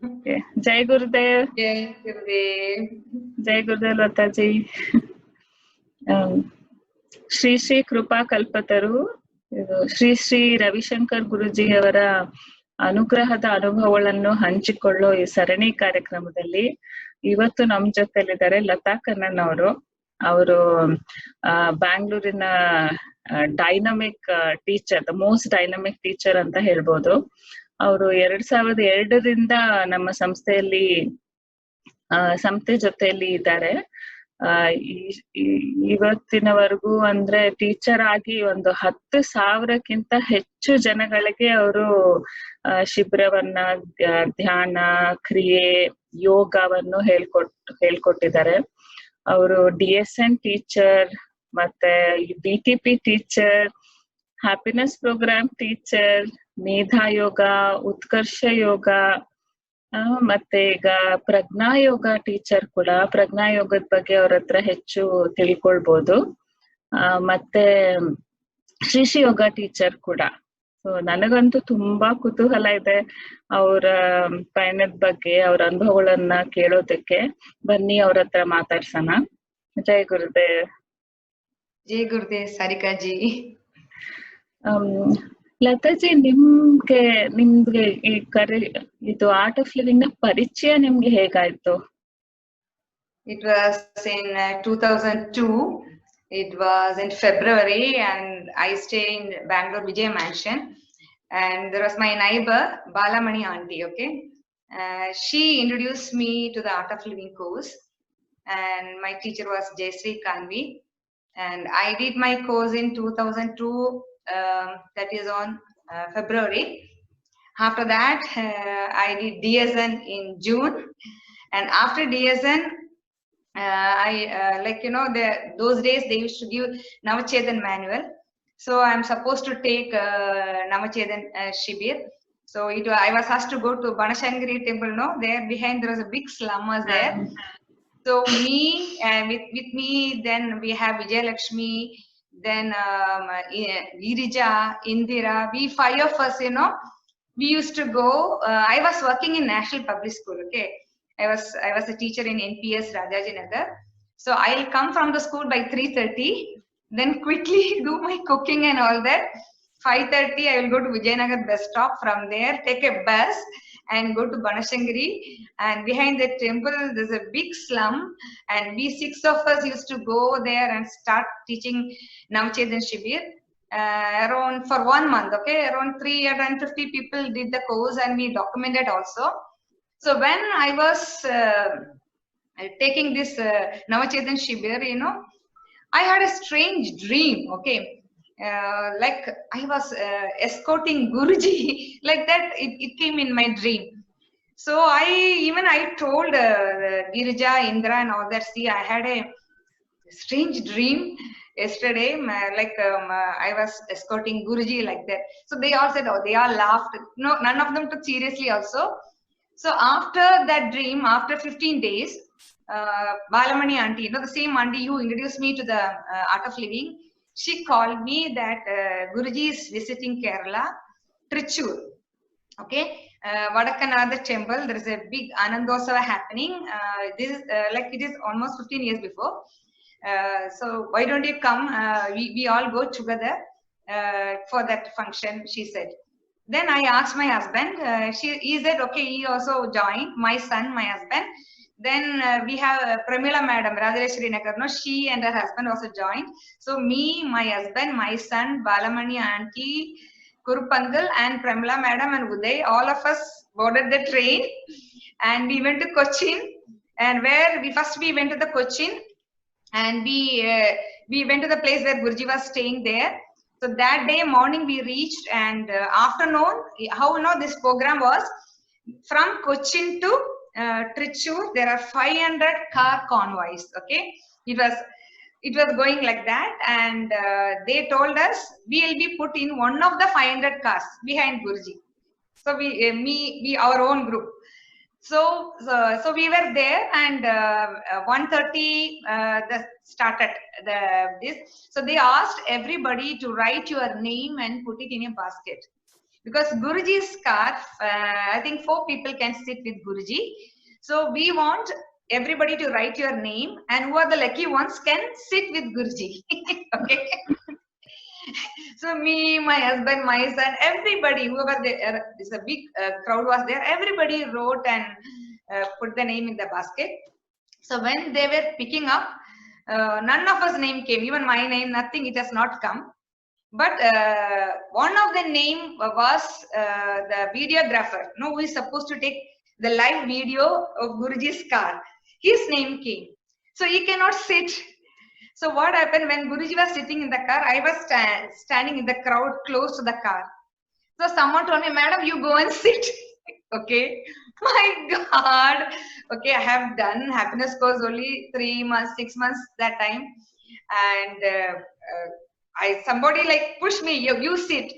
Okay. Jai Gurudev. Jai Gurudev. Jai Gurudev Lataji. Shri Shri ಕೃಪಾ ಕಲ್ಪತರು ಶ್ರೀ ಶ್ರೀ ರವಿಶಂಕರ್ ಗುರುಜಿಯವರ ಅನುಗ್ರಹದ ಅನುಭವಗಳನ್ನು ಹಂಚಿಕೊಳ್ಳೋ ಈ ಸರಣಿ ಕಾರ್ಯಕ್ರಮದಲ್ಲಿ ಇವತ್ತು ನಮ್ ಜೊತೆಲಿದ್ದಾರೆ ಲತಾ ಕಣ್ಣನ್ ಅವರು ಬ್ಯಾಂಗ್ಳೂರಿನ dynamic teacher, the most dynamic teacher ಅಂತ ಹೇಳ್ಬೋದು. ಅವರು 2002ರಿಂದ ನಮ್ಮ ಸಂಸ್ಥೆ ಜೊತೆಯಲ್ಲಿ ಇದ್ದಾರೆ. ಇವತ್ತಿನವರೆಗೂ ಅಂದ್ರೆ ಟೀಚರ್ ಆಗಿ ಒಂದು 10,000ಕ್ಕಿಂತ ಹೆಚ್ಚು ಜನಗಳಿಗೆ ಅವರು ಶಿಬಿರವನ್ನ, ಧ್ಯಾನ, ಕ್ರಿಯೆ, ಯೋಗವನ್ನು ಹೇಳ್ಕೊಟ್ಟಿದ್ದಾರೆ. ಅವರು DSN ಟೀಚರ್, ಮತ್ತೆ BTP teacher, happiness program teacher, Medha Yoga, Utkarsha Yoga, ಮತ್ತೆ ಈಗ ಪ್ರಜ್ಞಾಯೋಗ ಟೀಚರ್ ಕೂಡ. ಪ್ರಜ್ಞಾಯೋಗದ ಬಗ್ಗೆ ಅವ್ರ ಹತ್ರ ಹೆಚ್ಚು ತಿಳ್ಕೊಳ್ಬೋದು. ಮತ್ತೆ ಶ್ರೀ ಶ್ರೀ ಯೋಗ ಟೀಚರ್ ಕೂಡ. ಸೊ ನನಗಂತೂ ತುಂಬಾ ಕುತೂಹಲ ಇದೆ ಅವರ ಪಯಣದ ಬಗ್ಗೆ, ಅವ್ರ ಅನುಭವಗಳನ್ನ ಕೇಳೋದಕ್ಕೆ. ಬನ್ನಿ ಅವ್ರ ಹತ್ರ ಮಾತಾಡ್ಸೋಣ. ಜೈ ಗುರುದೇವ್. ಜೈ ಗುರುದೇವ್ ಸಾರಿಕಾಜಿ. ಲತಾಜಿ, ನಿಮ್ಗೆ ಈ ಇದು ಆರ್ಟ್ ಆಫ್ ಲಿವಿಂಗ್ ನ ಪರಿಚಯ ನಿಮ್ಗೆ ಹೇಗಾಯ್ತು? It was in 2002. It was in February, and I stayed in Bangalore Vijay Mansion, and there was my neighbor Balamani auntie. Okay, she introduced me to the Art of Living course, and my teacher was Jayasri Kanvi, and I did my course in 2002. That is on February. After that, I did DSN in June, and after DSN, those days they used to give Navachedan manual. So I'm supposed to take Navachedan Shibir. So I was asked to go to Banashangri temple. No, there behind there was a big slum was there. So me with me, then we have Vijayalakshmi, then Girija, Indira. We 5 of us, we used to go. I was working in National Public School. Okay, I was a teacher in NPS Rajaji Nagar. So I'll come from the school by 3:30, then quickly do my cooking and all that. 5:30 I will go to Vijayanagar bus stop. From there take a bus and go to Banashangri, and behind the temple there's a big slum, and we 6 of us used to go there and start teaching Navachedan Shibir. Around for 1 month. Okay, around 350 people did the course, and we documented also. So when I was taking this Navachedan Shibir, I had a strange dream. Okay, like I was escorting Guruji like that. It came in my dream. So I told Girija, Indra and all that. See, I had a strange dream yesterday, I was escorting Guruji like that. So they all said, oh, they all laughed. No, none of them took seriously also. So after that dream, after 15 days, Balamani auntie, the same auntie who introduced me to the Art of Living, she called me that Guruji is visiting Kerala, Trichur. Okay, Vadakanada temple, there is a big Anandosava happening. This is it is almost 15 years before. So why don't you come? We all go together for that function, she said. Then I asked my husband. He said, okay, he also joined. My son, my husband. Then we have Pramila Madam, Rajaleshwari Nagar. No, she and her husband also joined. So me, my husband, my son, Balamani auntie, Kurupangal, and Pramila Madam and Uday, all of us boarded the train, and we went to Cochin. And we went to the Cochin, and we went to the place where Guruji was staying there. So that day morning we reached, and afternoon, how this program was from Cochin to Trichur. There are 500 car convoys. Okay, it was going like that, and they told us we will be put in one of the 500 cars behind Guruji. So we our own group. So we were there, and 1:30 started this. So they asked everybody to write your name and put it in a basket. because Guruji's car, I think 4 people can sit with Guruji. So we want everybody to write your name, and who are the lucky ones can sit with Guruji. Okay. So me, my husband, my son, everybody, whoever there, this a big crowd was there. Everybody wrote and put the name in the basket. So when they were picking up, none of us name came. Even my name, nothing. It has not come. But one of the name was the videographer. No, who is supposed to take the live video of Guruji's car. His name came. So he cannot sit. So what happened when Guruji was sitting in the car, I was standing in the crowd close to the car. So someone told me, madam, you go and sit. Okay. My God. Okay, I have done happiness course only 3 months, 6 months that time. And somebody like pushed me, you sit.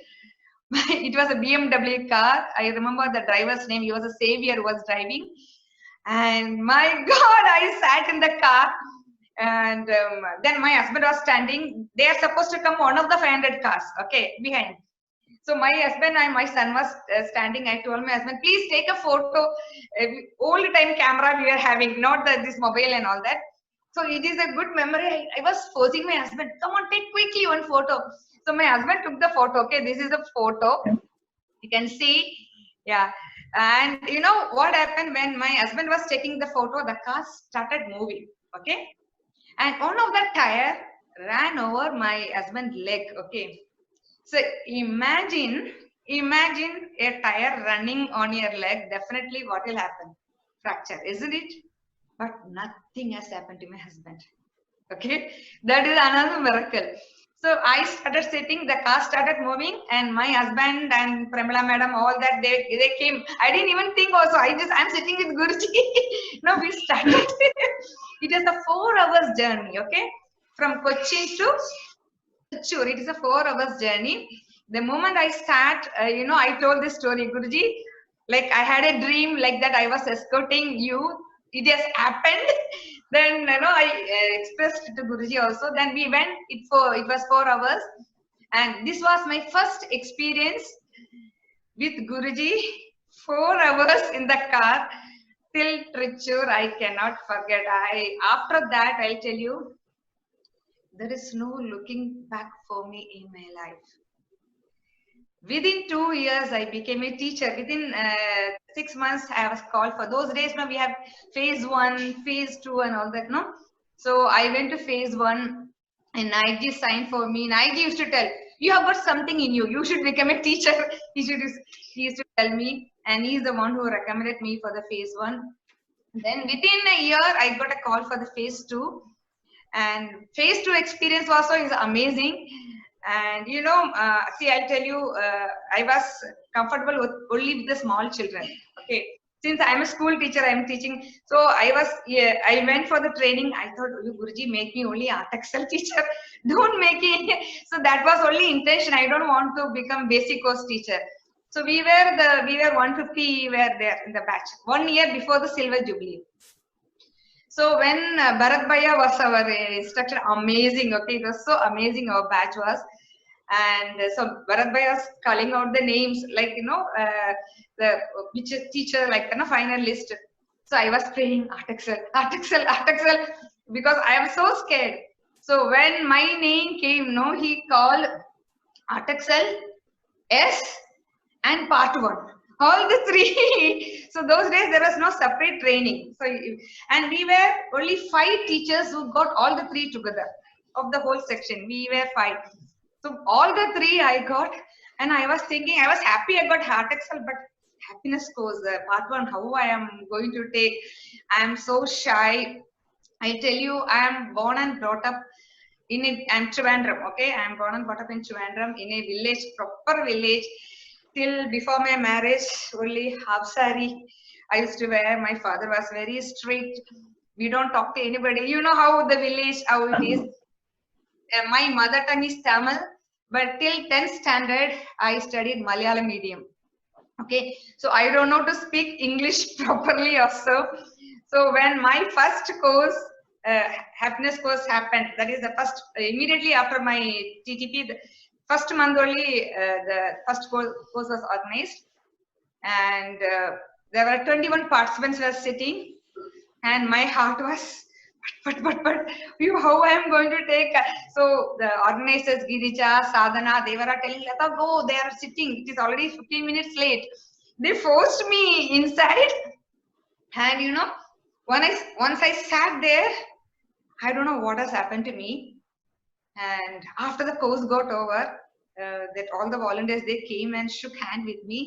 It was a BMW car. I remember the driver's name. He was a savior who was driving. And my God, I sat in the car. And then my husband was standing. They are supposed to come one of the 500 cars, okay, behind. So my husband and my son was standing. I told my husband, please take a photo. Old time camera we are having, not this mobile and all that. So it is a good memory. I was forcing my husband, come on, take quickly one photo. So my husband took the photo. Okay, this is the photo. You can see, yeah. And you know what happened when my husband was taking the photo? The car started moving. Okay. And one of the tire ran over my husband's leg. Okay. So imagine a tire running on your leg. Definitely what will happen? Fracture, isn't it? But nothing has happened to my husband. Okay. That is another miracle. So I started sitting, the car started moving, and my husband and Pramila madam, all that, they came. I didn't even think also. I'm sitting with Guruji. No, we started. It is a 4 hours journey, okay? From Cochin to Trichy. It is a 4 hours journey. The moment I start, I told this story, Guruji, like I had a dream like that I was escorting you. It has happened. Then I expressed to Guruji also. Then we went. It was 4 hours, and this was my first experience with Guruji. 4 hours in the car till Trichy. I cannot forget. After that, I'll tell you, there is no looking back for me in my life. Within 2 years, I became a teacher. Within 6 months, I was called. For those days, we have phase 1, phase 2 and all that, no? So I went to phase 1 and Naikji signed for me. Naikji used to tell, you have got something in you. You should become a teacher. He used to tell me, and he's the one who recommended me for the phase 1. Then within a year, I got a call for the phase 2. And phase 2 experience also is amazing. And see, I'll tell you, I was comfortable with only with the small children. Okay, since I'm a school teacher, I'm teaching. So I went for the training. I thought, Guruji, make me only Art Excel teacher. Don't make it. So that was only intention. I don't want to become basic course teacher. So we were 150 were there in the batch 1 year before the silver jubilee. So when Bharat Bhaiya was our instructor, amazing. Okay, it was so amazing. Our batch was. And so Bharat Bhaiya was calling out the names, like, which teacher, like, final list. So I was praying, Art Excel, because I am so scared. So when my name came, he called Art Excel, S, and part 1. All the 3. So those days there was no separate training. So, and we were only 5 teachers who got all the 3 together of the whole section. We were 5. So all the 3 I got, and I was thinking, I was happy I got Art Excel, but happiness course, part 1, how I am going to take. I am so shy. I tell you, I am born and brought up I'm Trivandrum, okay? I am born and brought up in Trivandrum, in a village, proper village. Till before my marriage, only half sari I used to wear. My father was very strict. We don't talk to anybody. You know how the village, how it is. My mother tongue is Tamil, but till 10th standard, I studied Malayalam medium. Okay, so I don't know to speak English properly also. So when my first course, happiness course happened, that is the first, immediately after my TTP, the first month only the first course was organized, and there were 21 participants were sitting, and my heart was, but how I am going to take? So the organizers, Girija, Sadhana, they were telling, Lata, go, they are sitting. It is already 15 minutes late. They forced me inside. And once I sat there, I don't know what has happened to me. And after the course got over, that all the volunteers, they came and shook hand with me.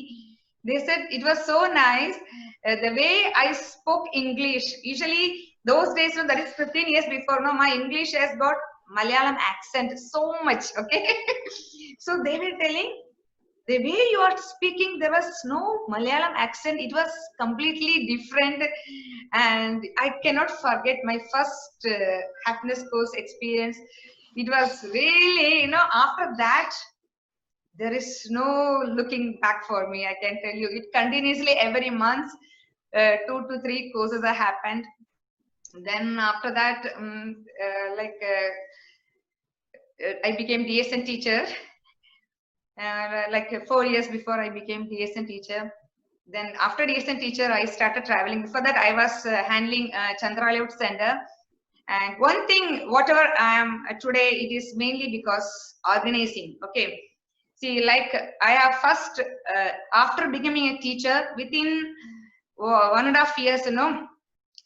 They said it was so nice. The way I spoke English, usually those days, that is 15 years before, no, my English has got Malayalam accent so much, okay? So they were telling, the way you are speaking, there was no Malayalam accent. It was completely different. And I cannot forget my first happiness course experience. It was really, after that, there is no looking back for me. I can tell you, it continuously every month, 2 to 3 courses have happened. Then after that, I became DSN teacher. Like 4 years before I became DSN teacher. Then after DSN teacher, I started traveling. Before that, I was handling Chandralaya Center. And one thing, whatever I am today, it is mainly because organizing. Okay. See, like I have first, after becoming a teacher, within 1.5 years,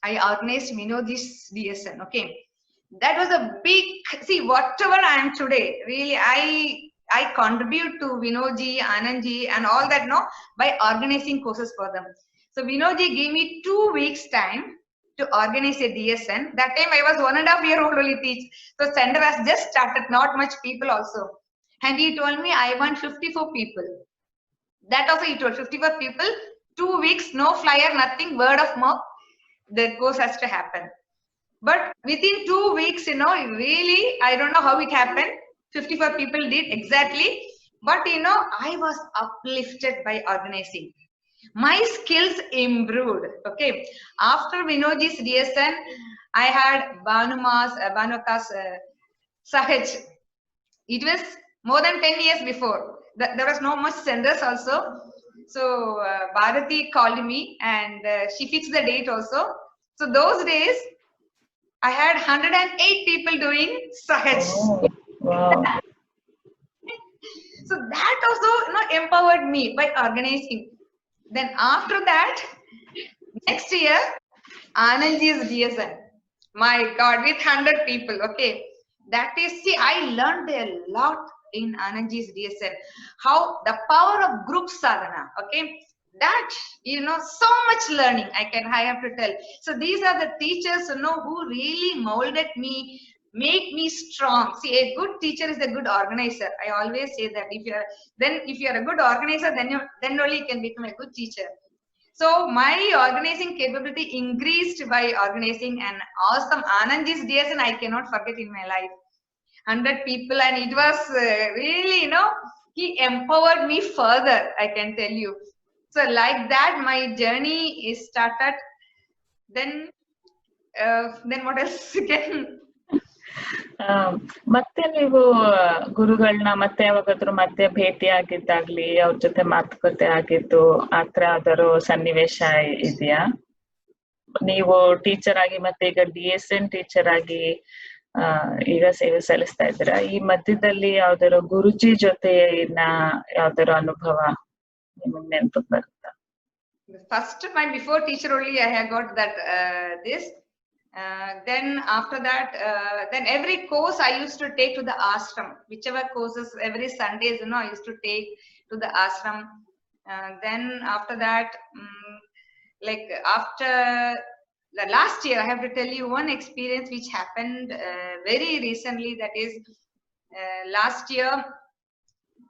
I organized Vinodji's DSN. Okay. That was a big, see, whatever I am today, really, I contribute to Vinodji, Anandji, and all that, by organizing courses for them. So Vinodji gave me 2 weeks time to organize a DSN. That time I was 1.5 year old only teach. So center has just started, not much people also. And he told me I want 54 people. That also he told 54 people, 2 weeks, no flyer, nothing, word of mouth. The course has to happen. But within 2 weeks, really, I don't know how it happened. 54 people did exactly. But, I was uplifted by organizing. My skills improved. Okay. After Vinodji's DSN, I had Bhanuka's Sahaj. It was more than 10 years before. There was no much centers also. So Bharati called me and she fixed the date also. So those days, I had 108 people doing Sahaj. Oh, wow. So that also empowered me by organizing. Then after that, next year, Anandji's DSN. My God, with 100 people. Okay. That is, see, I learned a lot in Anandji's DSN. How the power of group sadhana. Okay. That, so much learning I have to tell. So these are the teachers, who really molded me, make me strong. See, a good teacher is a good organizer. I always say that if you're a good organizer, then only you can become a good teacher. So my organizing capability increased by organizing an awesome Anandji's DSN. I cannot forget in my life. 100 people, and it was really, he empowered me further. I can tell you. So like that, my journey is started. Then what else can? ಮತ್ತೆ ನೀವು ಗುರುಗಳನ್ನ ಮತ್ತೆ ಯಾವಾಗಾದ್ರೂ ಮತ್ತೆ ಭೇಟಿ ಆಗಿದ್ದಾಗ್ಲಿ, ಅವ್ರ ಜೊತೆ ಮಾತುಕತೆ ಆಗಿದ್ದು ಆತರ ಯಾವ್ದಾದ್ರು ಸನ್ನಿವೇಶ ಇದೆಯಾ? ನೀವು ಟೀಚರ್ ಆಗಿ ಮತ್ತೆ ಈಗ DSN ಟೀಚರ್ ಆಗಿ ಈಗ ಸೇವೆ ಸಲ್ಲಿಸ್ತಾ ಇದ್ದೀರಾ. ಈ ಮಧ್ಯದಲ್ಲಿ ಯಾವ್ದಾರು ಗುರುಜಿ ಜೊತೆ ಯಾವ್ದಾರು ಅನುಭವ ನಿಮಗೆ ನೆನಪು ಬರುತ್ತಾ? First, before teacher only I have got that this. Then after that, then every course I used to take to the ashram. Whichever courses, every Sundays, I used to take to the ashram. Then after that, like after the last year, I have to tell you one experience which happened very recently. That is last year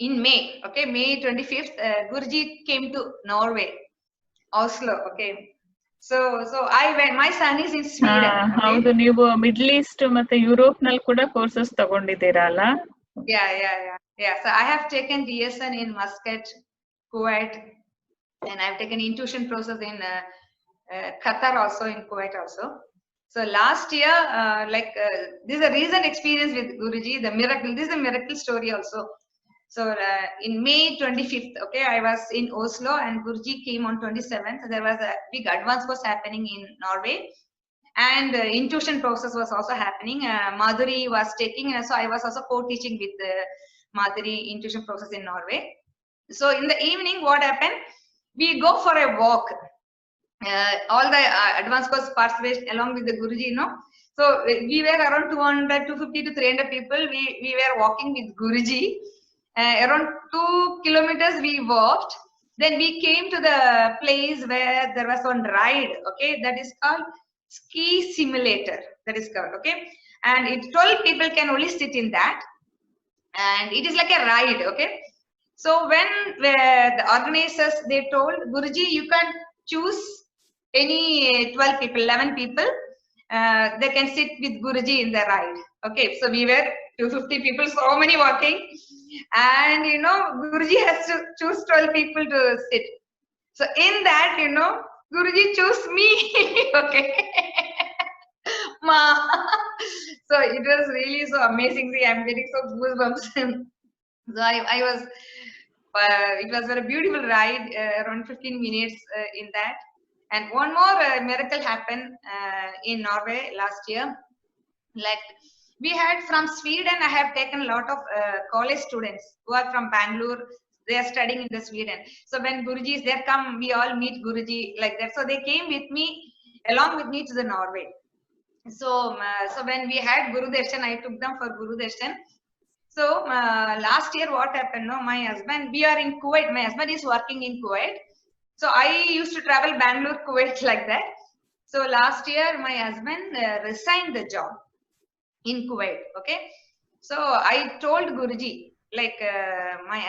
in May. Okay, May 25th, Guruji came to Norway, Oslo. Okay. So I went. My son is in Sweden. ಹೌದು, ನೀವು middle East ಮತ್ತೆ Europe ನಲ್ಲಿ ಕೂಡ courses ತಗೊಂಡಿದ್ದೀರಲ್ಲ? Yeah. So I have taken DSN in Muscat, Kuwait, and I've taken intuition process in Qatar also, in Kuwait also. So last year, this is a recent experience with Guruji, the miracle. This is a miracle story also. So in May 25th, okay, I was in Oslo and Guruji came on 27th. There was a big advance was happening in Norway, and intuition process was also happening. Madhuri was taking, so I was also co-teaching with Madhuri intuition process in Norway. So in the evening, what happened? We go for a walk. All the advanced course participants along with the Guruji, you know. So we were around 200, 250 to 300 people. We were walking with Guruji. Around 2 kilometers we walked. Then we came to the place where there was one ride, okay, that is called ski simulator. That is called, okay. And it 12 people can only sit in that. And it is like a ride, okay. So when the organizers, they told Guruji, you can choose any 12 people, 11 people, they can sit with Guruji in the ride. Okay, so we were 250 people, so many walking, and you know, Guruji has to choose 12 people to sit. So in that, you know, Guruji chose me. Okay. Ma. So it was really so amazing. See, I'm getting so goosebumps. So I was, it was a very beautiful ride, around 15 minutes in that. And one more miracle happened in Norway last year. Like we had from Sweden, I have taken a lot of college students who are from Bangalore. They are studying in the Sweden. So when Guruji is there, come, we all meet Guruji like that. So they came with me, along with me to the Norway. So, so when we had Guru Darshan, I took them for Guru Darshan. So last year, what happened? No, my husband, we are in Kuwait. My husband is working in Kuwait. So I used to travel Bangalore, Kuwait like that. So last year, my husband resigned the job in Kuwait. Okay. So I told Guruji, like my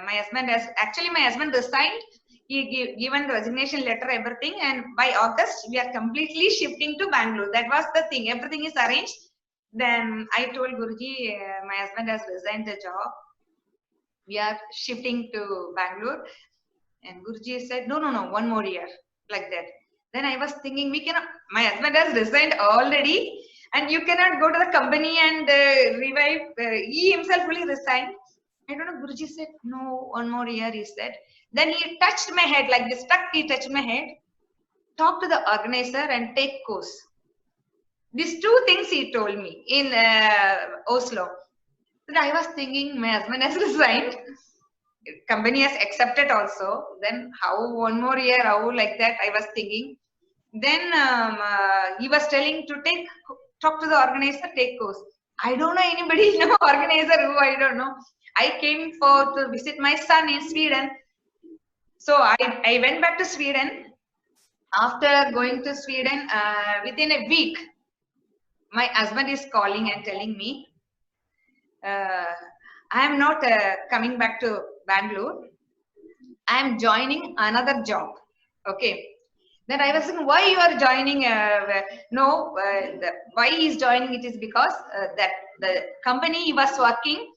husband has actually my husband resigned. He given the resignation letter, everything, and by August we are completely shifting to Bangalore. That was the thing. Everything is arranged. Then I told Guruji, my husband has resigned the job. We are shifting to Bangalore. And Guruji said, no, one more year, like that. Then I was thinking, we cannot, my husband has resigned already, and you cannot go to the company and revive. He himself really resigned. I don't know, Guruji said, no, one more year, he said. Then he touched my head, like this, he touched my head. Talk to the organizer and take course. These two things he told me in Oslo. Then I was thinking, my husband has resigned. Company has accepted also. Then how one more year, how like that, I was thinking. Then he was telling to talk to the organizer, take course. I don't know anybody, no organizer who, I don't know. I came to visit my son in Sweden. So I went back to Sweden. After going to Sweden, within a week, my husband is calling and telling me, I am not coming back to Bangalore. I am joining another job. Okay. Then I was saying, why you are joining? Why he is joining it is because that the company he was working,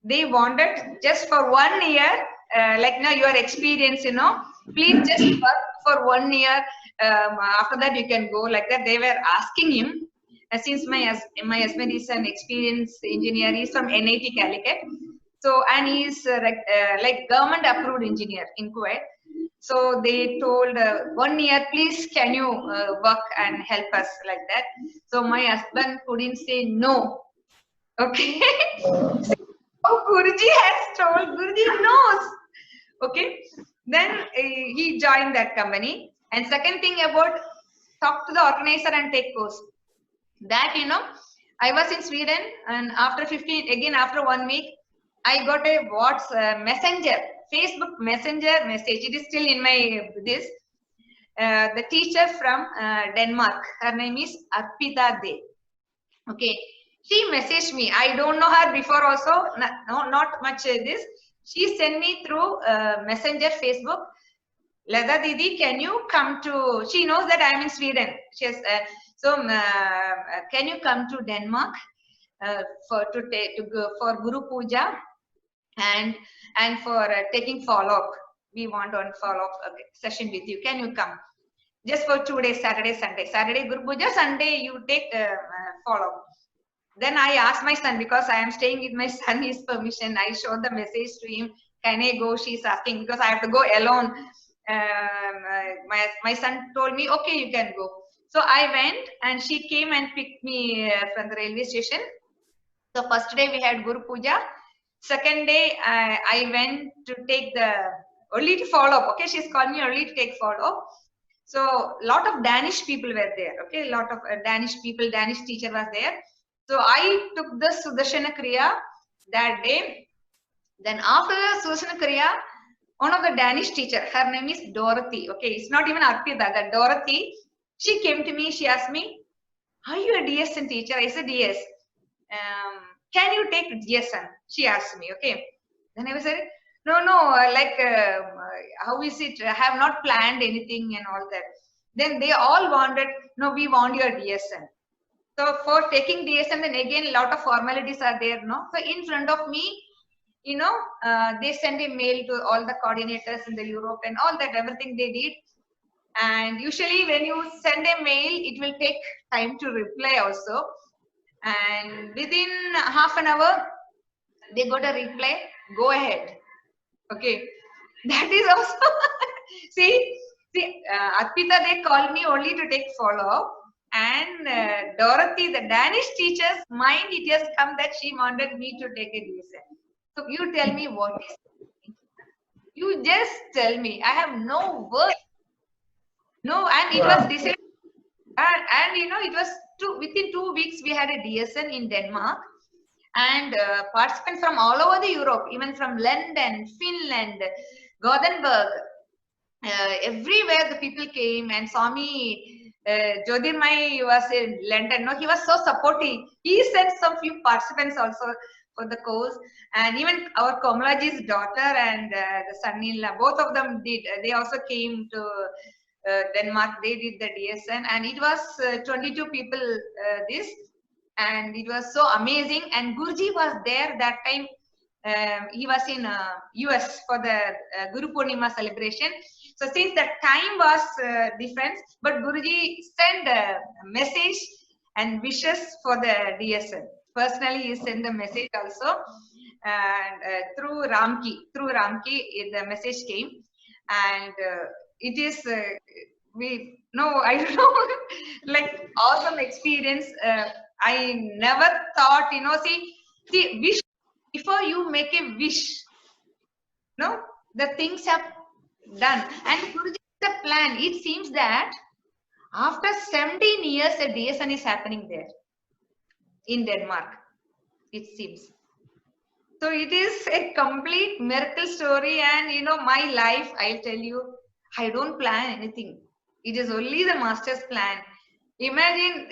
they wanted just for 1 year, like now your experience, you know, please just work for 1 year. After that you can go, like that. They were asking him, since my husband is an experienced engineer, he's from NIT Calicut. So, and he's like government approved engineer in Kuwait. So they told 1 year, please, can you work and help us like that? So my husband couldn't say no. Okay. Oh, Guruji has told, Guruji knows. Okay. Then he joined that company. And second thing about talk to the organizer and take course. That, you know, I was in Sweden, and after 1 week, I got a messenger, Facebook messenger message. It is still in my this. The teacher from Denmark, her name is Arpita De. Okay, she messaged me. I don't know her before also, not much this. She sent me through messenger Facebook. Lada Didi, can you come to, she knows that I am in Sweden. She has, can you come to Denmark for Guru Puja and for taking follow-up? We want on follow-up session with you. Can you come? Just for 2 days, Saturday, Sunday. Saturday Guru Puja, Sunday you take follow-up. then I asked my son, because I am staying with my son, his permission. I showed the message to him. Can I go? She's asking, because I have to go alone. My son told me, okay, you can go. So I went, and she came and picked me from the railway station. So first day we had Guru Puja. Second day I went to take the only to follow up. Okay, she's called me only to take follow up. So lot of Danish people were there. Okay, lot of Danish people, Danish teacher was there. So I took the Sudarshana Kriya that day. Then after the Sudarshana Kriya, one of the Danish teacher, her name is Dorothy. Okay, it's not even Arpita, that Dorothy. She came to me, she asked me, are you a DSN teacher? I said, yes. Can you take DSN? She asked me, okay. Then I was like, no, how is it? I have not planned anything and all that. Then they all wanted, no, we want your DSN. So for taking DSN, then again, a lot of formalities are there, no? So in front of me, they send a mail to all the coordinators in the Europe and all that, everything they did. And usually when you send a mail, it will take time to reply also. And within half an hour, they got a reply, go ahead. Okay. That is also, see, Arpita, they called me only to take follow-up. And Dorothy, the Danish teacher's mind, it has come that she wanted me to take a DSN. So you tell me what is it? You just tell me. I have no words. No, and it was decided. And it was within 2 weeks we had a DSN in Denmark, and participants from all over the Europe, even from London, Finland, Gothenburg, everywhere the people came. And Swami Jyotirmay was in London. No, he was so supportive. He sent some few participants also for the course, and even our Komalaji's daughter and the son-in-law, both of them did. They also came to Denmark. They did the DSN, and it was 22 people this, and it was so amazing. And Guruji was there that time. He was in US for the Guru Purnima celebration. So since the time was different, but Guruji sent a message and wishes for the DSN. Personally, he sent the message also, and through Ramki, the message came. And it is I don't know, like awesome experience. I never thought, see, wish, before you make a wish, the things have done. And Guruji, the plan, it seems that after 17 years, a DSN is happening there in Denmark, it seems. So it is a complete miracle story. And my life, I'll tell you, I don't plan anything. It is only the master's plan. Imagine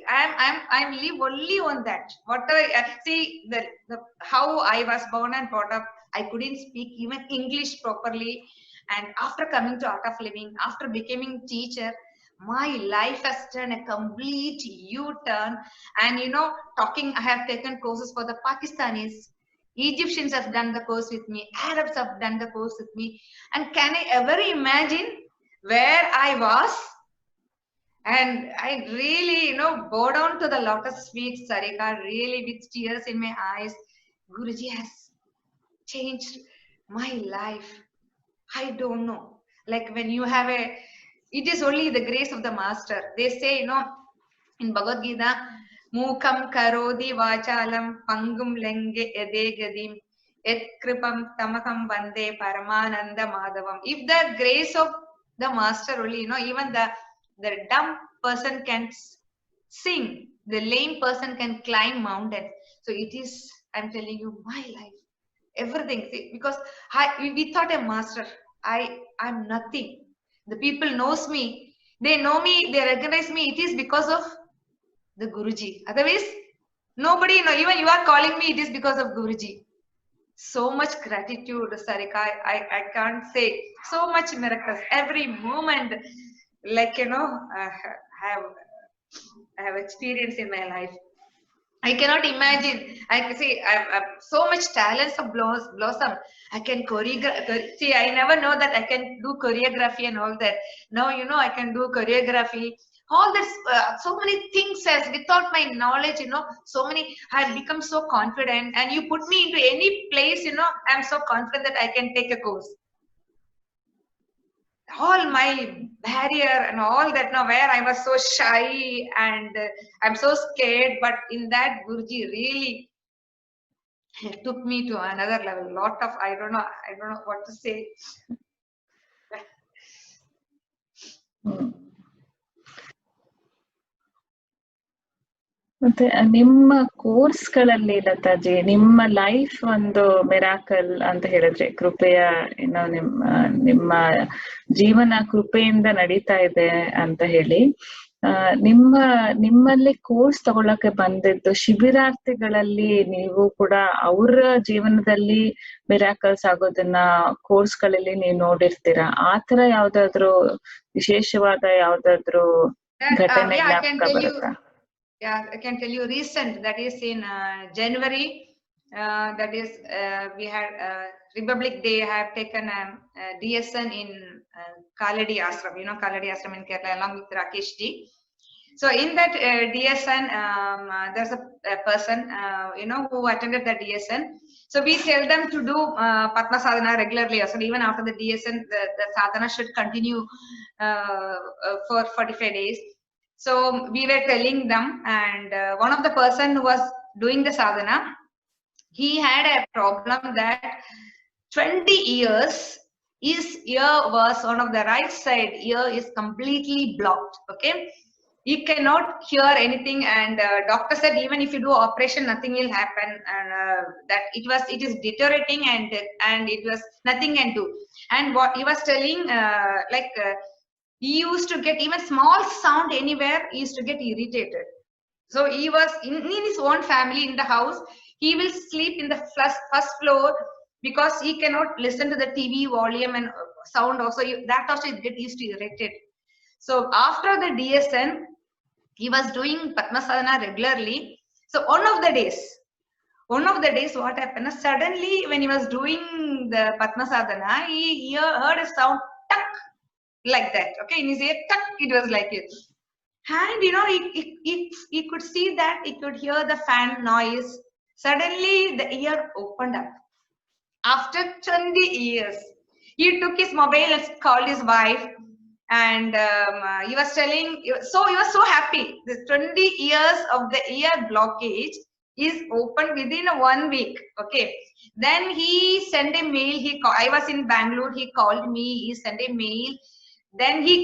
I'm live only on that. Whatever, see the how I was born and brought up, I couldn't speak even English properly. And after coming to Art of Living, after becoming teacher, my life has done a complete U-turn. And I have taken courses for the Pakistanis. Egyptians have done the course with me. Arabs have done the course with me. And can I ever imagine where I was? And I really, bow down to the lotus feet, Sarika, really with tears in my eyes. Guruji has changed my life. I don't know. Like when you have it is only the grace of the master. They say, in Bhagavad Gita, Mukam karodi vachalam pangum lenge edegadim et kripam tamakam vande paramananda madhavam. If the grace of the master only, even the dumb person can sing, the lame person can climb mountains. So it is, I'm telling you, my life, everything. See, because without a master, I'm nothing. The people knows me, they know me, they recognize me. It is because of the Guruji. Otherwise, nobody, even you are calling me, it is because of Guruji. So much gratitude, Sarika. I can't say. So much miracles. Every moment, like, I have experience in my life. I cannot imagine. I can see I have so much talents of blossom. I can choreograph. See, I never know that I can do choreography and all that. Now, I can do choreography. all this, so many things as without my knowledge, so many, I have become so confident, and you put me into any place, I'm so confident that I can take a course. All my barrier and all that, where I was so shy and I'm so scared, but in that Guruji really took me to another level. Lot of, I don't know what to say. ಮತ್ತೆ ನಿಮ್ಮ ಕೋರ್ಸ್ಗಳಲ್ಲಿ ಲತಾಜಿ, ನಿಮ್ಮ life ಒಂದು miracle ಅಂತ ಹೇಳಿದ್ರೆ, ಕೃಪೆಯ ನಿಮ್ಮ ಜೀವನ ಕೃಪೆಯಿಂದ ನಡೀತಾ ಇದೆ ಅಂತ ಹೇಳಿ, ನಿಮ್ಮಲ್ಲಿ ಕೋರ್ಸ್ ತಗೊಳಕ್ಕೆ ಬಂದಿದ್ದು ಶಿಬಿರಾರ್ಥಿಗಳಲ್ಲಿ ನೀವು ಕೂಡ ಅವರ ಜೀವನದಲ್ಲಿ ಮಿರಾಕಲ್ಸ್ ಆಗೋದನ್ನ ಕೋರ್ಸ್ಗಳಲ್ಲಿ ನೀವು ನೋಡಿರ್ತೀರಾ. ಆತರ ಯಾವ್ದಾದ್ರು ವಿಶೇಷವಾದ ಯಾವ್ದಾದ್ರು ಘಟನೆ ಜ್ಞಾಪಕ ಬರುತ್ತಾ? Yeah, I can tell you recent, that is in January, that is we had Republic Day. I have taken a DSN in Kaladi Ashram, Kaladi Ashram in Kerala, along with Rakesh ji. So in that DSN, there's a person, who attended the DSN. So we tell them to do Padma Sadhana regularly. So even after the DSN, the sadhana should continue for 45 days. So we were telling them, and one of the person who was doing the sadhana, he had a problem that 20 years his ear was, one of the right side ear is completely blocked. Okay, he cannot hear anything, and doctor said even if you do operation, nothing will happen, and that it is deteriorating, and it was nothing can do. And what he was telling, he used to get even small sound anywhere, he used to get irritated. So he was in his own family, in the house, he will sleep in the first floor because he cannot listen to the TV volume and sound also. That also get used to irritate. So after the DSN, he was doing Padma Sadhana regularly. So one of the days what happened, suddenly when he was doing the Padma Sadhana, he heard a sound, tuck, like that. Okay, in his ear, tuck, it was like it. And he could see that, he could hear the fan noise. Suddenly the ear opened up. After 20 years, he took his mobile and called his wife, and he was telling, so he was so happy. The 20 years of the ear blockage is opened within 1 week. Okay, then he sent a mail. I was in Bangalore, he called me, he sent a mail. Then he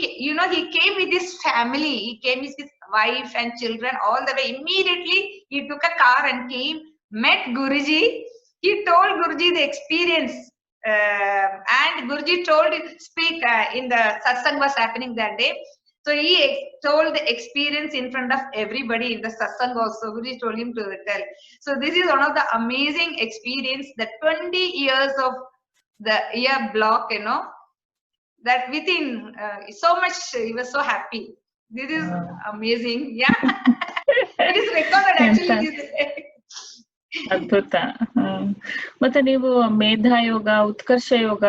came with his family, he came with his wife and children all the way. Immediately he took a car and came, met Guruji. He told Guruji the experience, and Guruji speak in the satsang was happening that day. So he told the experience in front of everybody in the satsang also. Guruji told him to tell. So this is one of the amazing experience, the 20 years of the ear block, that within so much, he was so happy. This is amazing. Yeah. It is recorded actually. ಅದ್ಭುತ. ಮತ್ತೆ ನೀವು ಮೇಧಾಯೋಗ, ಉತ್ಕರ್ಷ ಯೋಗ,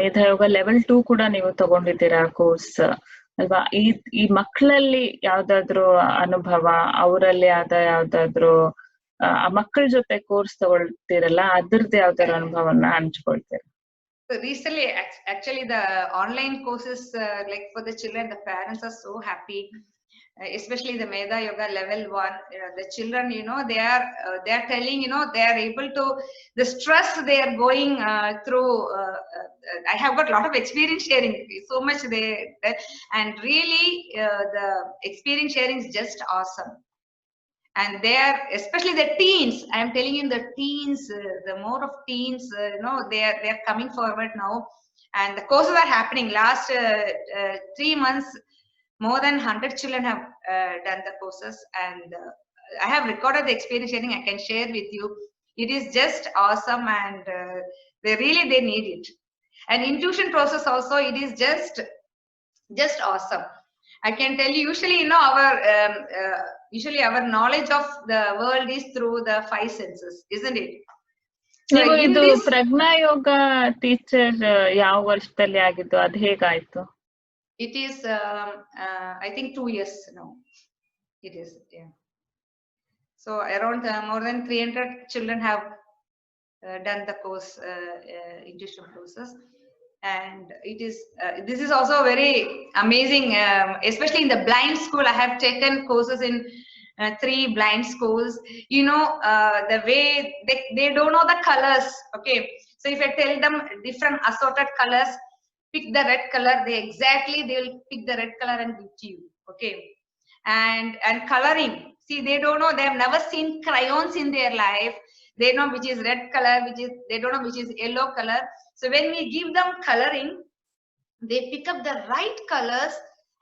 ಮೇಧಾಯೋಗ level 2 ಕೂಡ ನೀವು ತಗೊಂಡಿದ್ದೀರಾ course ಅಲ್ವಾ? ಈ ಮಕ್ಕಳಲ್ಲಿ ಯಾವ್ದಾದ್ರು ಅನುಭವ, ಅವರಲ್ಲಿ ಯಾವ್ದಾದ್ರು ಆ ಮಕ್ಕಳ ಜೊತೆ ಕೋರ್ಸ್ ತಗೊಳ್ತೀರಲ್ಲ, ಅದ್ರದ್ದು ಯಾವ್ದಾದ್ರು ಅನುಭವನ ಹಂಚ್ಕೊಳ್ತೀರಾ? So recently, actually, the online courses, like for the children, the parents are so happy, especially the Medha Yoga level 1. The children, they are telling, they are able to, the stress they are going through. I have got a lot of experience sharing, so much and really the experience sharing is just awesome. And they are, especially the teens, I am telling you, the teens, the more of teens, they are coming forward now, and the courses are happening. Last 3 months, more than 100 children have done the courses, and I have recorded the experience sharing. I can share with you. It is just awesome, and they need it. And intuition process also, it is just awesome. I can tell you, usually our knowledge of the world is through the 5 senses, isn't it? ನೀವು ಇದು ಪ್ರಜ್ಞಾ ಯೋಗ teacher ಯಾವ ವರ್ಷದಲ್ಲಿ ಆಗಿದ್ದು, ಅದು ಹೇಗಾಯ್ತು? It is, I think 2 years now. It is, yeah. So around more than 300 children have done the course, intuition courses. And it is, this is also very amazing, especially in the blind school. I have taken courses in 3 blind schools. You know, the way they don't know the colors. Okay. So if I tell them different assorted colors, pick the red color, they will pick the red color and give to you. Okay. And coloring. See, they don't know, they have never seen crayons in their life. They know which is red color, they don't know which is yellow color. So when we give them coloring, they pick up the right colors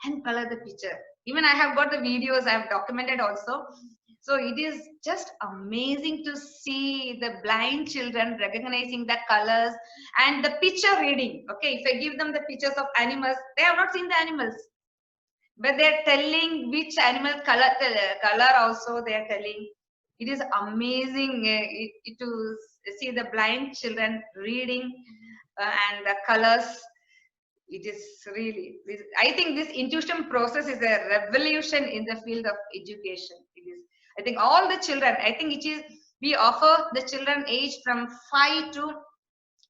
and color the picture. Even I have got the videos, I have documented also. So it is just amazing to see the blind children recognizing the colors and the picture reading. Okay, if I give them the pictures of animals, they have not seen the animals, but they're telling which animal color also they are telling. It is amazing to see the blind children reading and the colors. It is really, I think this intuition process is a revolution in the field of education. It is, I think all the children, I think it is, we offer the children aged from 5 to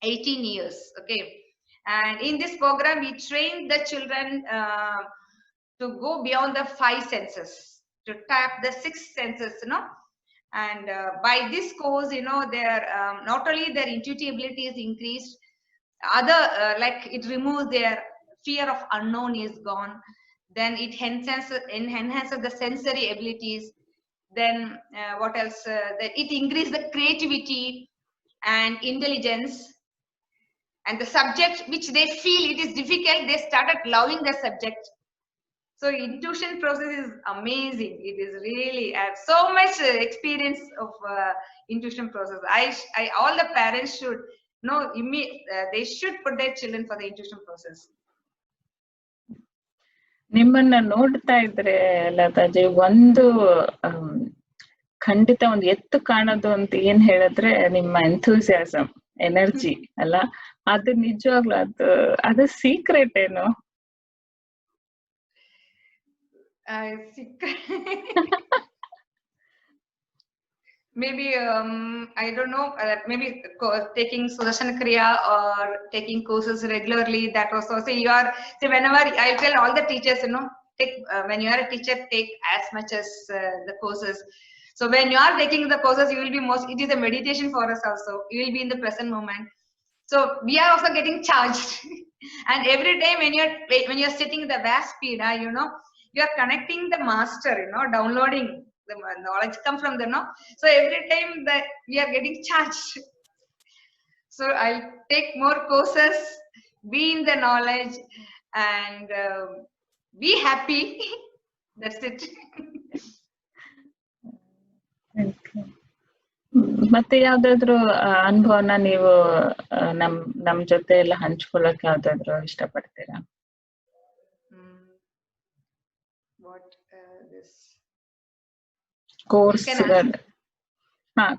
18 years. Okay. And in this program, we train the children to go beyond the 5 senses, to tap the 6 senses, you know. And by this course, you know, their not only their intuitive ability is increased, other like it removes their fear of unknown is gone. Then it enhances the sensory abilities. Then what else? It increases the creativity and intelligence. And the subject which they feel it is difficult, they started loving the subject. So intuition process is amazing. It is really, I have so much experience of intuition process. All the parents should know, they should put their children for the intuition process. ನಿಮ್ಮನ್ನ ನೋಡ್ತಾ ಇದ್ರೆ ಲತಾಜಿ, ಒಂದು ಖಂಡಿತ ಒಂದು ಎತ್ತು ಕಾಣೋದು ಅಂತ ಏನ್ ಹೇಳಿದ್ರೆ ನಿಮ್ಮ ಎಂಥೂಸಿಯಾಸಮ್, ಎನರ್ಜಿ ಅಲ್ಲ, ಅದು ನಿಜವಾಗ್ಲೂ ಅದು ಸೀಕ್ರೆಟ್ ಏನು? Maybe I don't know, maybe taking Sudarshan Kriya or taking courses regularly. That also, whenever I tell all the teachers, you know, take when you are a teacher, take as much as the courses. So when you are taking the courses, you will be it is a meditation for us also. You will be in the present moment. So we are also getting charged. And every time when you're sitting the vast speed, you know, you are connecting the master, you know, downloading the knowledge come from them, no? So every time that we are getting charged. So I'll take more courses, be in the knowledge, and be happy. That's it. ಮತ್ತೆ ಯಾವ್ದಾದ್ರು ಅನುಭವನ ನೀವು ನಮ್ ಜೊತೆ ಎಲ್ಲ ಹಂಚ್ಕೊಳ್ಳೋಕೆ ಯಾವ್ದಾದ್ರು ಇಷ್ಟಪಡ್ತೀರಾ?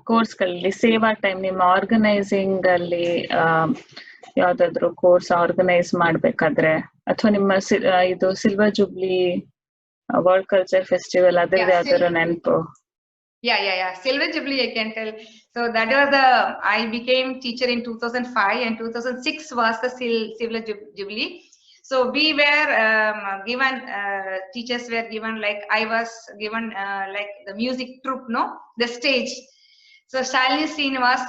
ಕೋರ್ಸ್ಗಳಲ್ಲಿ ಸೇವಾ time, ನಿಮ್ಮ ಆರ್ಗನೈಸಿಂಗ್ ಅಲ್ಲಿ ಯಾವ್ದಾದ್ರು ಕೋರ್ಸ್ ಆರ್ಗನೈಸ್ ಮಾಡ್ಬೇಕಾದ್ರೆ, ಅಥವಾ ನಿಮ್ಮ ಇದು silver jubilee world culture festival ಅದ್ರದ್ದು ಯಾವ್ದಾದ್ರು ನೆನಪು? Yeah. Silver Jubilee, I can tell. So that was I became teacher in 2005, and 2006 was the Silver Jubilee. So we were given, teachers were given, like I was given like the music troupe, no, the stage. So Shalini Srinivas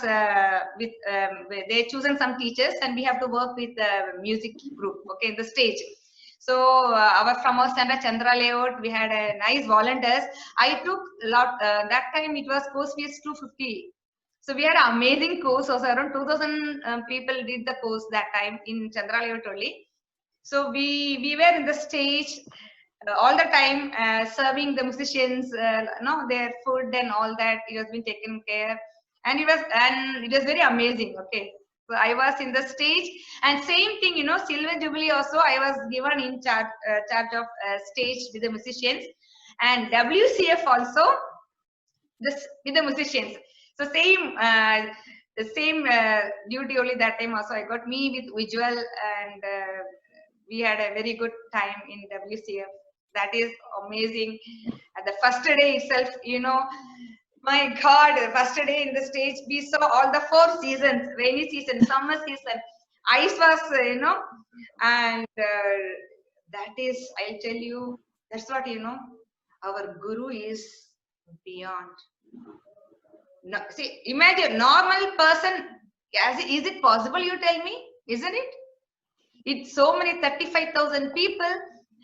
they chosen some teachers, and we have to work with the music group, okay, the stage. So from our center, Chandra Layout, we had a nice volunteers. I took a lot, that time it was course fees 250. So we had an amazing course. Also around 2000 people did the course that time in Chandra Layout only. So we were in the stage all the time, serving the musicians, their food and all that. It has been taken care, and it was very amazing. Okay. So I was in the stage, and same thing, you know, Silver Jubilee also, I was given in charge of stage with the musicians, and WCF also with the musicians. So the same duty only that time also. I got me with visual and we had a very good time in WCF. That is amazing. At the first day itself, you know, my God, first day in the stage, we saw all the 4 seasons: rainy season, summer season, ice was, you know, and that is, I'll tell you, that's what, you know, our Guru is beyond. No, see, imagine normal person. Is it possible? You tell me, isn't it? It's so many 35,000 people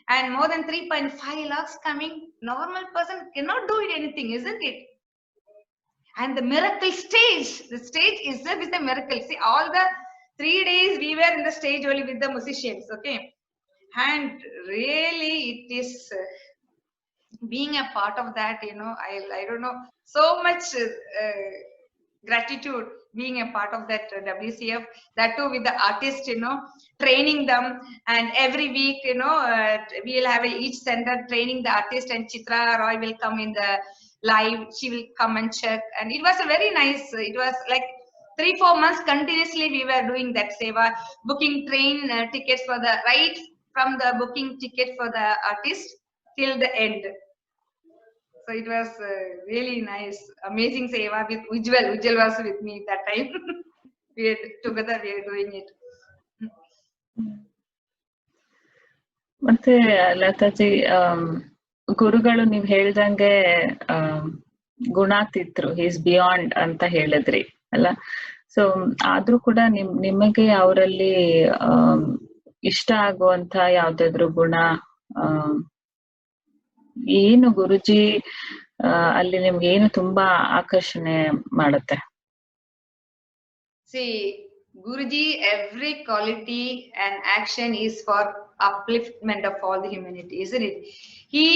and more than 3.5 lakhs coming. Normal person cannot do it anything, isn't it? And the miracle stage, the stage itself is a miracle. See, all the 3 days we were in the stage only with the musicians, okay? And really, it is being a part of that, you know, I don't know, so much gratitude being a part of that WCF, that too with the artists, you know, training them. And every week, you know, we'll have each center training the artist, and Chitra Roy will come in the live, she will come and check. And it was a very nice, it was like 3-4 months continuously we were doing that seva, booking train tickets for the, right from the booking ticket for the artist till the end. So it was really nice, amazing seva with Ujjwal. Ujjwal was with me that time. We together we are doing it. ಮತ್ತೆ ಲತಾಜಿ, ಗುರುಗಳು ನೀವ್ ಹೇಳ್ದಂಗೆ ಗುಣಾತೀತರು, is beyond ಅಂತ ಹೇಳಿದ್ರಿ ಅಲ್ಲ. So ಆದ್ರೂ ಕೂಡ ನಿಮಗೆ ಅವರಲ್ಲಿ ಇಷ್ಟ ಆಗುವಂತ ಯಾವ್ದಾದ್ರು ಗುಣ, ಏನು ಗುರುಜಿ ಅಲ್ಲಿ ನಿಮ್ಗೆ ಏನು ತುಂಬಾ ಆಕರ್ಷಣೆ ಮಾಡುತ್ತೆ? See, Guruji, every quality and action is for upliftment of all the humanity, isn't it? He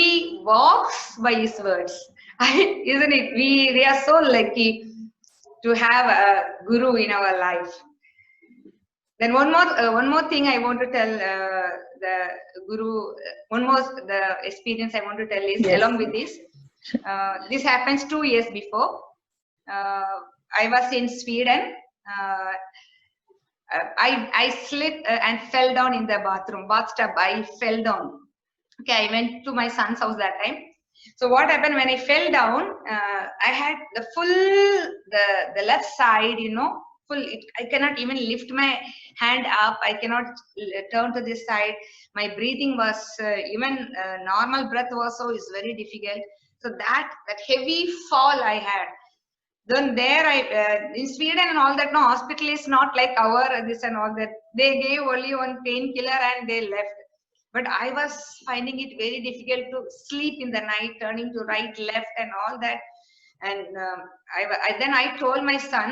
walks by his words, isn't it? We are so lucky to have a guru in our life. Then one more thing I want to tell the guru. One more the experience I want to tell is, yes, along with this. This happens 2 years before. I was in Sweden. I slipped and fell down in the bathtub. I fell down. Okay, I went to my son's house that time. So what happened when I fell down? I had the full the left side, you know, full. I cannot even lift my hand up. I cannot turn to this side. My breathing was even normal breath also is very difficult. So that heavy fall I had. Then there in Sweden and all that, no, hospital is not like our this and all that. They gave only one painkiller and they left. But I was finding it very difficult to sleep in the night, turning to right, left and all that. And then I told my son,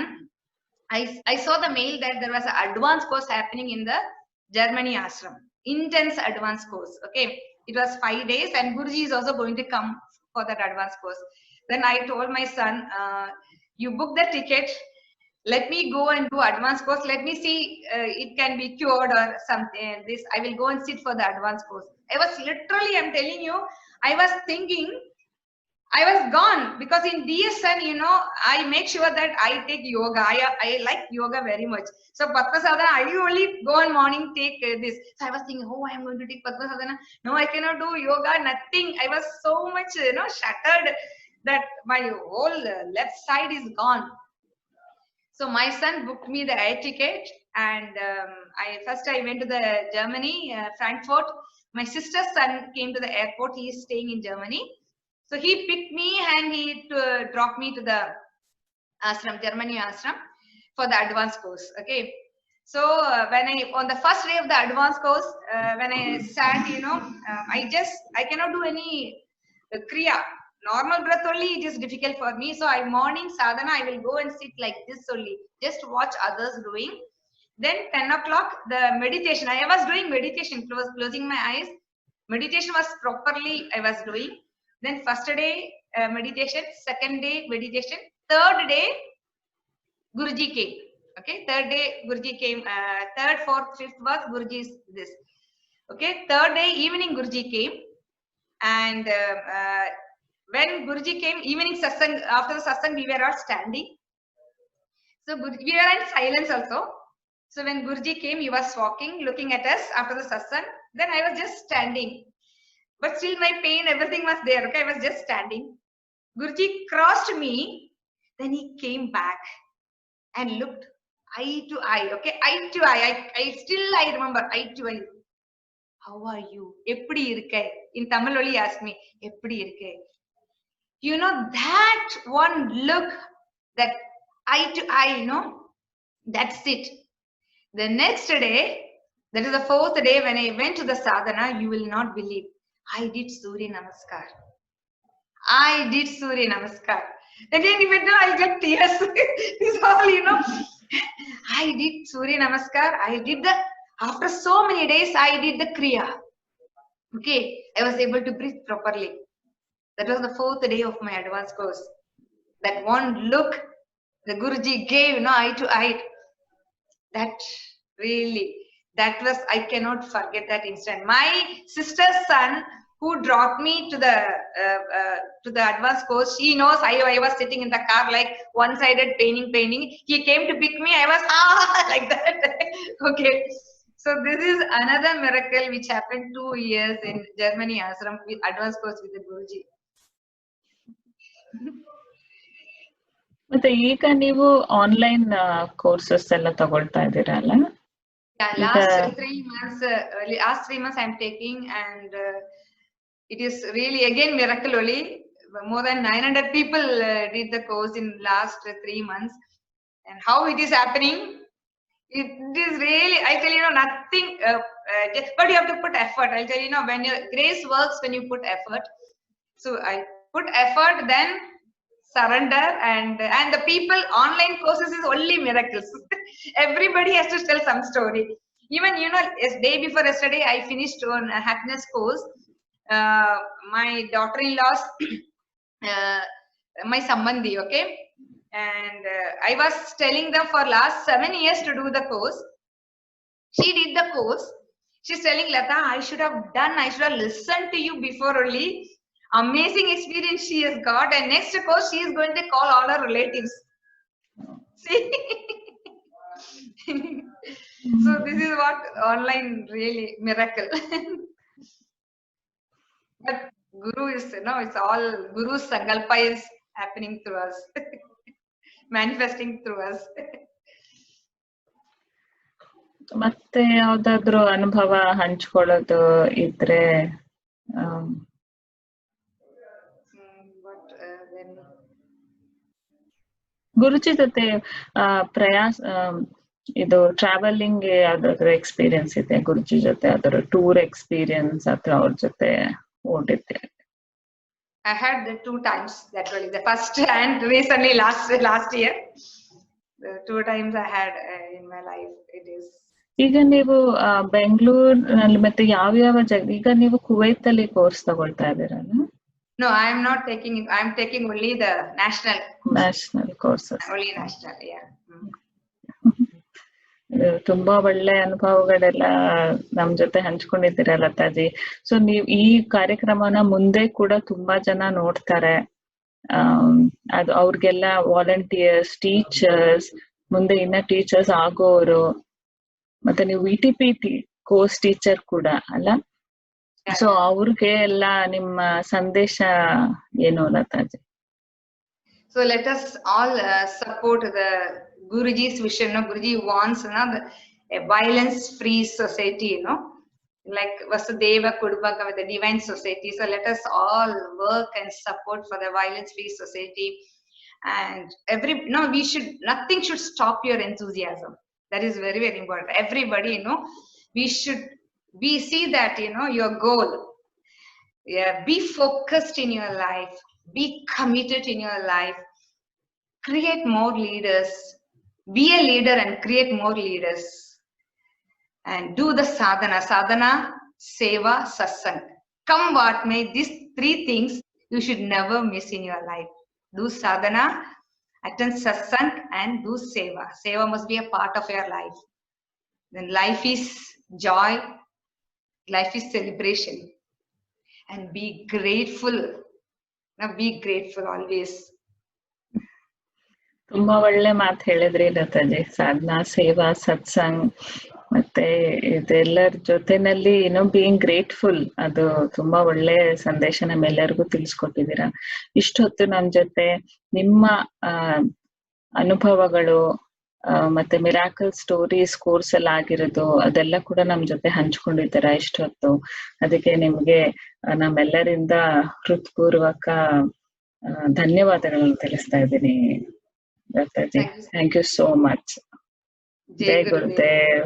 I saw the mail that there was an advanced course happening in the Germany ashram, intense advanced course. Okay, it was 5 days and Guruji is also going to come for that advanced course. Then I told my son, you book the ticket, let me go and do advanced course, let me see it can be cured or something. This I will go and sit for the advanced course. I was literally, I'm telling you, I was thinking I was gone, because in DSN, you know, I make sure that I take yoga. I like yoga very much. So Padmasadhana, I only go in morning, take this. So I was thinking, oh, I'm going to take Padmasadhana. No, I cannot do yoga, nothing. I was so much, you know, shattered that my whole left side is gone. So my son booked me the air ticket, and first I went to the Germany, Frankfurt. My sister's son came to the airport. He is staying in Germany. So he picked me and he dropped me to the ashram, Germany ashram, for the advanced course. Okay. So when on the first day of the advanced course, when I sat, you know, I cannot do any kriya. Normal breath only, it is difficult for me. So morning sadhana, I will go and sit like this only, just watch others doing. Then 10 o'clock, the meditation. I was doing meditation, closing my eyes. Meditation was properly, I was doing. Then first day meditation, second day meditation, third day Guruji came. Okay, third day Guruji came. Third, fourth, fifth was Guruji's this. Okay, third day evening Guruji came, and when Guruji came, evening satsang, after the satsang we were all standing. So we were in silence also. So when Guruji came, he was walking, looking at us after the satsang. Then I was just standing. But still my pain, everything was there. Okay, I was just standing. Guruji crossed me. Then he came back and looked eye to eye. Okay, eye to eye. I remember eye to eye. How are you? Eppadi irukkai? In Tamil only he asked me, Eppadi irukkai? You know, that one look, that eye to eye, you know, that's it. The next day, that is the 4th day when I went to the sadhana, you will not believe. I did Surya Namaskar. I did Surya Namaskar. Again, even though I get tears, this all, you know. I did Surya Namaskar. I did after so many days, I did the Kriya. Okay, I was able to breathe properly. That was the 4th day of my advanced course. That one look the Guruji gave, you know, eye to eye. That really, that was, I cannot forget that instant. My sister's son, who dropped me to the advanced course, he knows I was sitting in the car like one-sided paining. He came to pick me. I was like that. Okay. So this is another miracle which happened 2 years in Germany ashram with advanced course with the Guruji. ಮತ್ತೆ ಈಗ ನೀವು online courses ಎಲ್ಲ ತಗೊಳ್ತಾ ಇದ್ದೀರಾ ಅಲ್ಲ? Yeah, last 3 months I'm taking, and it is really again miracle only. More than 900 people did the course in last 3 months, and how it is happening, it is really, I tell you, nothing, but you have to put effort. I'll tell you, when your grace works when you put effort. So I put effort, then surrender, and the people, online courses is only miracles. Everybody has to tell some story. Even, day before yesterday, I finished on a happiness course. My daughter-in-law's my sambandhi, okay, and I was telling them for last 7 years to do the course. She did the course. She's telling, Lata, I should have listened to you before only. Amazing experience she has got, and next course she is going to call all her relatives. See? So this is what online really miracle. But Guru is, it's all Guru's sankalpa is happening through us, manifesting through us. ಮತ್ತೆ ಯಾವ್ದಾದ್ರು ಅನುಭವ ಹಂಚ್ಕೊಳ್ಳೋದು ಇದ್ರೆ ಗುರುಜಿ ಜೊತೆ ಇದು travelling ಯಾವ್ದಾದ್ರು experience ಇದೆ ಗುರುಜಿ ಜೊತೆ, ಯಾವ್ದಾದ್ರು ಟೂರ್ ಎಕ್ಸ್ಪೀರಿಯನ್ಸ್ ಅಥವಾ ಅವ್ರ ಜೊತೆ ಓಡಿದ್ದೆ? I had the 2 times, that was the first and recently last year. The 2 times I had in my life. It is. ಈಗ ನೀವು ಬೆಂಗಳೂರಿನಲ್ಲಿ ಮತ್ತೆ ಯಾವ ಈಗ ನೀವು ಕುವೈತ್ ಅಲ್ಲಿ ಕೋರ್ಸ್ ತಗೊಳ್ತಾ ಇದ್ದೀರಲ್ಲ? No, I am not taking it. I am taking only the national courses. Only national, yeah. ತುಂಬಾ ಒಳ್ಳೆ ಅನುಭವಗಳೆಲ್ಲ ನಮ್ ಜೊತೆ ಹಂಚ್ಕೊಂಡಿದ್ದೀರಾ ಲತಾಜಿ. ಸೊ ನೀವ್ ಈ ಕಾರ್ಯಕ್ರಮನ ಮುಂದೆ ಕೂಡ ತುಂಬಾ ಜನ ನೋಡ್ತಾರೆ. ಅದು ಅವ್ರಿಗೆಲ್ಲ ವಾಲಂಟಿಯರ್ಸ್, ಟೀಚರ್ಸ್, ಮುಂದೆ ಇನ್ನ ಟೀಚರ್ಸ್ ಆಗೋರು, ಮತ್ತೆ ನೀವು VTP ಕೋರ್ಸ್ ಟೀಚರ್ ಕೂಡ ಅಲ್ಲ? ಸೊ ಅವ್ರಿಗೆ ಎಲ್ಲ ನಿಮ್ಮ ಸಂದೇಶ ಏನು ಲತಾಜಿ? So let us all support the Guruji's vision. Guruji wants a violence-free society, like Vasudeva Kudumbakam with the divine society. So let us all work and support for the violence-free society. And nothing should stop your enthusiasm. That is very, very important. Everybody, we see that, your goal. Yeah, be focused in your life. Be committed in your life. Create more leaders. Be a leader and create more leaders. And do the sadhana. Sadhana, seva, satsang. Come what may, these 3 things you should never miss in your life. Do sadhana, attend satsang, and do seva. Seva must be a part of your life. Then life is joy. Life is celebration. And be grateful. Now be grateful always. ತುಂಬಾ ಒಳ್ಳೆ ಮಾತು ಹೇಳಿದ್ರಿ ಲತಾಜಿ. ಸಾಧನಾ, ಸೇವಾ, ಸತ್ಸಂಗ್ ಮತ್ತೆ ಇದೆಲ್ಲರ ಜೊತೆನಲ್ಲಿ being grateful, ಅದು ತುಂಬಾ ಒಳ್ಳೆ ಸಂದೇಶ ನಮ್ಮೆಲ್ಲರಿಗೂ ತಿಳಿಸ್ಕೊಟ್ಟಿದ್ದೀರಾ. ಇಷ್ಟೊತ್ತು ನಮ್ ಜೊತೆ ನಿಮ್ಮ ಅನುಭವಗಳು ಮತ್ತೆ ಮಿರಾಕಲ್ ಸ್ಟೋರೀಸ್ ಕೋರ್ಸ್ ಅಲ್ಲಿ ಆಗಿರೋದು ಅದೆಲ್ಲ ಕೂಡ ನಮ್ ಜೊತೆ ಹಂಚ್ಕೊಂಡಿದ್ದೀರಾ ಇಷ್ಟೊತ್ತು. ಅದಕ್ಕೆ ನಿಮ್ಗೆ ನಮ್ಮೆಲ್ಲರಿಂದ ಹೃತ್ಪೂರ್ವಕ ಧನ್ಯವಾದಗಳನ್ನು ತಿಳಿಸ್ತಾ ಇದ್ದೀನಿ Lathaji. Thank you so much. ಜೈ ಗುರುದೇವ್.